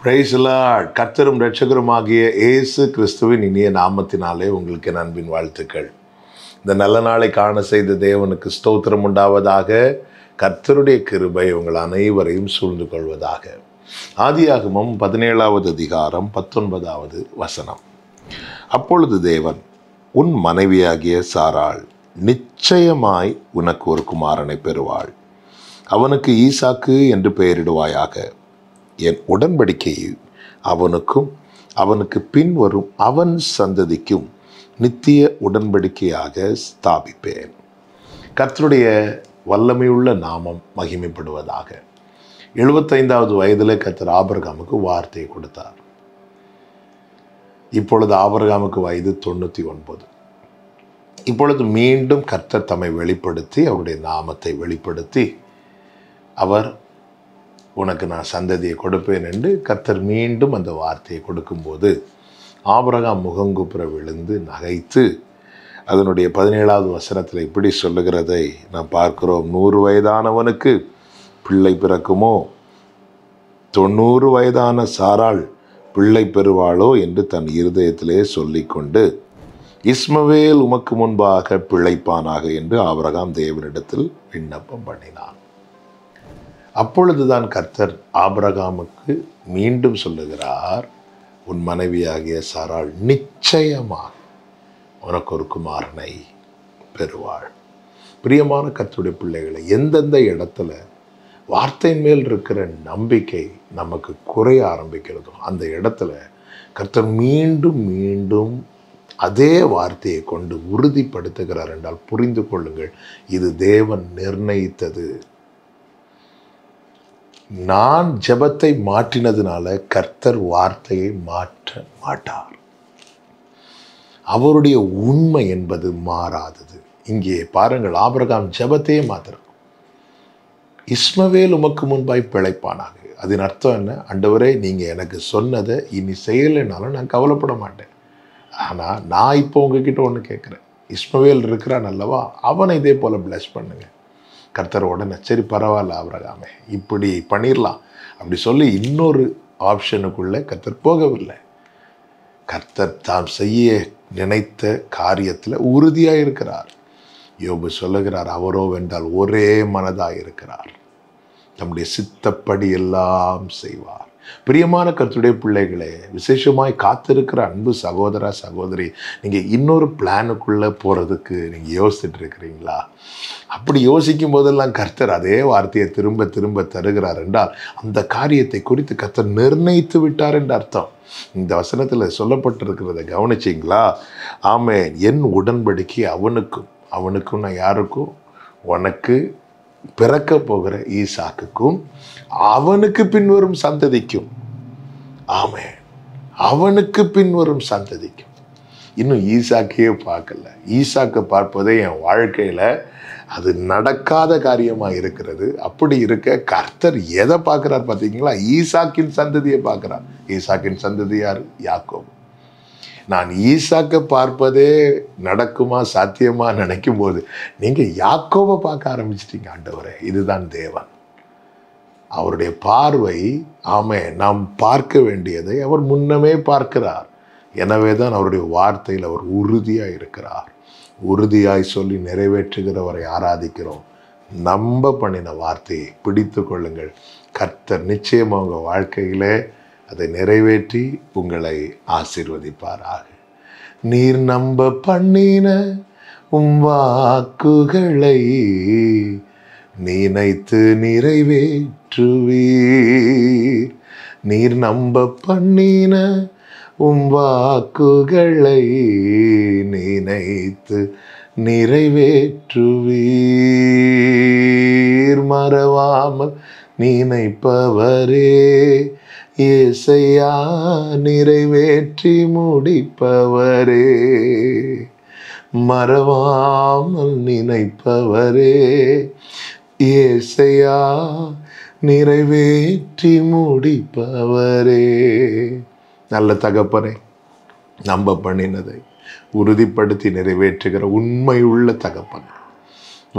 Praise the Lord. கர்த்தரும் இரட்சகருமாகிய இயேசு கிறிஸ்துவின் இனிய நாமத்தினாலே உங்களுக்கு என் அன்பின் வாழ்த்துக்கள். இந்த நல்ல நாளை காண செய்த தேவனுக்கு ஸ்தோத்திரம் உண்டாவதாக. கர்த்தருடைய கிருபை உங்கள் அனைவரையும் சூழ்ந்து கொள்வதாக. ஆதியாகமம் 17வது அதிகாரம் 19வது வசனம். அப்பொழுது தேவன், உன் மனைவியாகிய சாராள் நிச்சயமாய் உனக்கு ஒரு குமாரனை பெறுவாள். அவனுக்கு ஈசாக்கு என்று பெயரிடுவாயாக. என் உடன்படிக்கையை அவனுக்கும் அவனுக்கு பின்வரும் அவன் சந்ததிக்கும் நித்திய உடன்படிக்கையாக ஸ்தாபிப்பேன். கர்த்தருடைய வல்லமையுள்ள நாமம் மகிமைப்படுவதாக. 75வது வயதில் கர்த்தர் ஆபிரகாமுக்கு வார்த்தையை கொடுத்தார். இப்பொழுது ஆபிரகாமுக்கு வயது 99. இப்பொழுது மீண்டும் கர்த்தர் தம்மை வெளிப்படுத்தி அவருடைய நாமத்தை வெளிப்படுத்தி, அவர் உனக்கு நான் சந்ததியை கொடுப்பேன் என்று கர்த்தர் மீண்டும் அந்த வார்த்தையை கொடுக்கும்போது ஆபிரகாம் முகங்குப்புற விழுந்து நகைத்து, அதனுடைய 17வது வசனத்தில் இப்படி சொல்லுகிறதை நாம் பார்க்கிறோம். 100 வயதானவனுக்கு பிள்ளை பிறக்குமோ, 90 வயதான சாராள் பிள்ளை பெறுவாளோ என்று தன் இருதயத்திலே சொல்லிக்கொண்டு, இஸ்மவேல் உமக்கு முன்பாக பிழைப்பானாக என்று ஆபிரகாம் தேவனிடத்தில் விண்ணப்பம் பண்ணினான். அப்பொழுதுதான் கர்த்தர் ஆபிரகாமுக்கு மீண்டும் சொல்லுகிறார், உன் மனைவியாகிய சாராள் நிச்சயமாக உனக்கு ஒரு குமாரனை பெறுவாள். பிரியமான கர்த்தருடைய பிள்ளைகளை, எந்தெந்த இடத்துல வார்த்தையின் மேல் இருக்கிற நம்பிக்கை நமக்கு குறைய ஆரம்பிக்கிறதோ அந்த இடத்துல கர்த்தர் மீண்டும் மீண்டும் அதே வார்த்தையை கொண்டு உறுதிப்படுத்துகிறார் என்றால் புரிந்து கொள்ளுங்கள், இது தேவன் நிர்ணயித்தது. நான் ஜெபத்தை மாற்றினதுனால கர்த்தர் வார்த்தையை மாற்ற மாட்டார். அவருடைய உண்மை என்பது மாறாதது. இங்கே பாருங்கள், ஆபிரகாம் ஜெபத்தையே மாத்திரம், இஸ்மவேல் உமக்கு முன்பாய் பிழைப்பானாக. அதன் அர்த்தம் என்ன? ஆண்டவரே, நீங்கள் எனக்கு சொன்னதை இனி செய்யலைனாலும் நான் கவலைப்பட மாட்டேன். ஆனால் நான் இப்போ உங்ககிட்ட ஒன்று கேட்குறேன். இஸ்மவேல் இருக்கிறான் அல்லவா, அவனை இதே போல் பிளஸ் பண்ணுங்க. கர்த்தர் உடனே, சரி பரவாயில்ல ஆபிரகாமே, இப்படி பண்ணிடலாம் அப்படி சொல்லி இன்னொரு ஆப்ஷனுக்குள்ளே கர்த்தர் போகவில்லை. கர்த்தர் தாம் செய்ய நினைத்த காரியத்தில் உறுதியாக இருக்கிறார். யோபு சொல்லுகிறார், அவரோ வென்றால் ஒரே மனதாக இருக்கிறார், தம்முடைய சித்தப்படி எல்லாம் செய்வார். பிரியமான கர்த்தருடைய பிள்ளைகளே, விசேஷமாய் காத்திருக்கிற அன்பு சகோதரா சகோதரி, நீங்கள் இன்னொரு பிளானுக்குள்ளே போகிறதுக்கு நீங்கள் யோசிச்சுட்டு இருக்கிறீங்களா? அப்படி யோசிக்கும் போதெல்லாம் கர்த்தர் அதே வார்த்தையை திரும்ப திரும்ப தருகிறார் என்றால் அந்த காரியத்தை குறித்து கர்த்தர் நிர்ணயித்து விட்டார் என்று அர்த்தம். இந்த வசனத்தில் சொல்லப்பட்டிருக்கிறத கவனிச்சிங்களா? ஆமென். என் உடன்படிக்கை அவனுக்கும் நான் யாருக்கும், உனக்கு பிறக்க போகிற ஈசாக்குக்கும் அவனுக்கு பின்வரும் சந்ததிக்கும். ஆமென். அவனுக்கு பின்வரும் சந்ததிக்கும். இன்னும் ஈசாக்கையே பார்க்கல. ஈசாக்கை பார்ப்பதே என் வாழ்க்கையில் அது நடக்காத காரியமாக இருக்கிறது. அப்படி இருக்க கர்த்தர் எதை பார்க்குறார் பார்த்தீங்களா? ஈசாக்கின் சந்ததியை பார்க்குறார். ஈசாக்கின் சந்ததி யார்? யாக்கோபு. நான் ஈசாக்கை பார்ப்பதே நடக்குமா சாத்தியமா நினைக்கும் போது நீங்கள் யாக்கோபை பார்க்க ஆரம்பிச்சிட்டீங்க. ஆண்டவரே, இதுதான் தேவன். அவருடைய பார்வை, நாம் பார்க்க வேண்டியதை அவர் முன்னமே பார்க்கிறார். எனவே தான் அவருடைய வார்த்தையில் அவர் உறுதியாக இருக்கிறார். உறுதியாய் சொல்லி நிறைவேற்றுகிறவரை ஆராதிக்கிறோம். நம்ப பண்ணின வார்த்தையை பிடித்து கொள்ளுங்கள். கர்த்தர் நிச்சயமாக உங்கள் வாழ்க்கையிலே அதை நிறைவேற்றி உங்களை ஆசீர்வதிப்பாராக. நீர் நம்ப பண்ணின வாக்குகளை நினைத்து நிறைவேற்றுவீர். நீர் நம்ப பண்ணின வாக்குகளை நினைத்து நிறைவேற்றுவீர். மறவாமல் நினைப்பவரே ஏசையா, நிறைவேற்றி முடிப்பவரே. மறவாமல் நினைப்பவரே ஏசையா, நிறைவேற்றி முடிப்பவரே. நல்ல தகப்பனே, நம்ப பண்ணினதை உறுதிப்படுத்தி நிறைவேற்றுகிற உண்மையுள்ள தகப்பன்,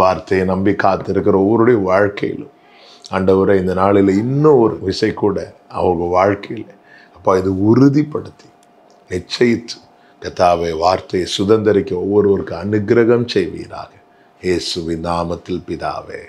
வார்த்தையை நம்பி காத்திருக்கிற ஒவ்வொருடைய வாழ்க்கையிலும் ஆண்டவரை இந்த நாளில் இன்னும் ஒரு விசை கூட அவங்க வாழ்க்கையில் அப்பா இது உறுதிப்படுத்தி நிச்சயித்து கர்த்தாவே வார்த்தையை சுதந்தரிக்க ஒவ்வொருவருக்கு அனுக்கிரகம் செய்வீராக. இயேசுவின் நாமத்தில் பிதாவே.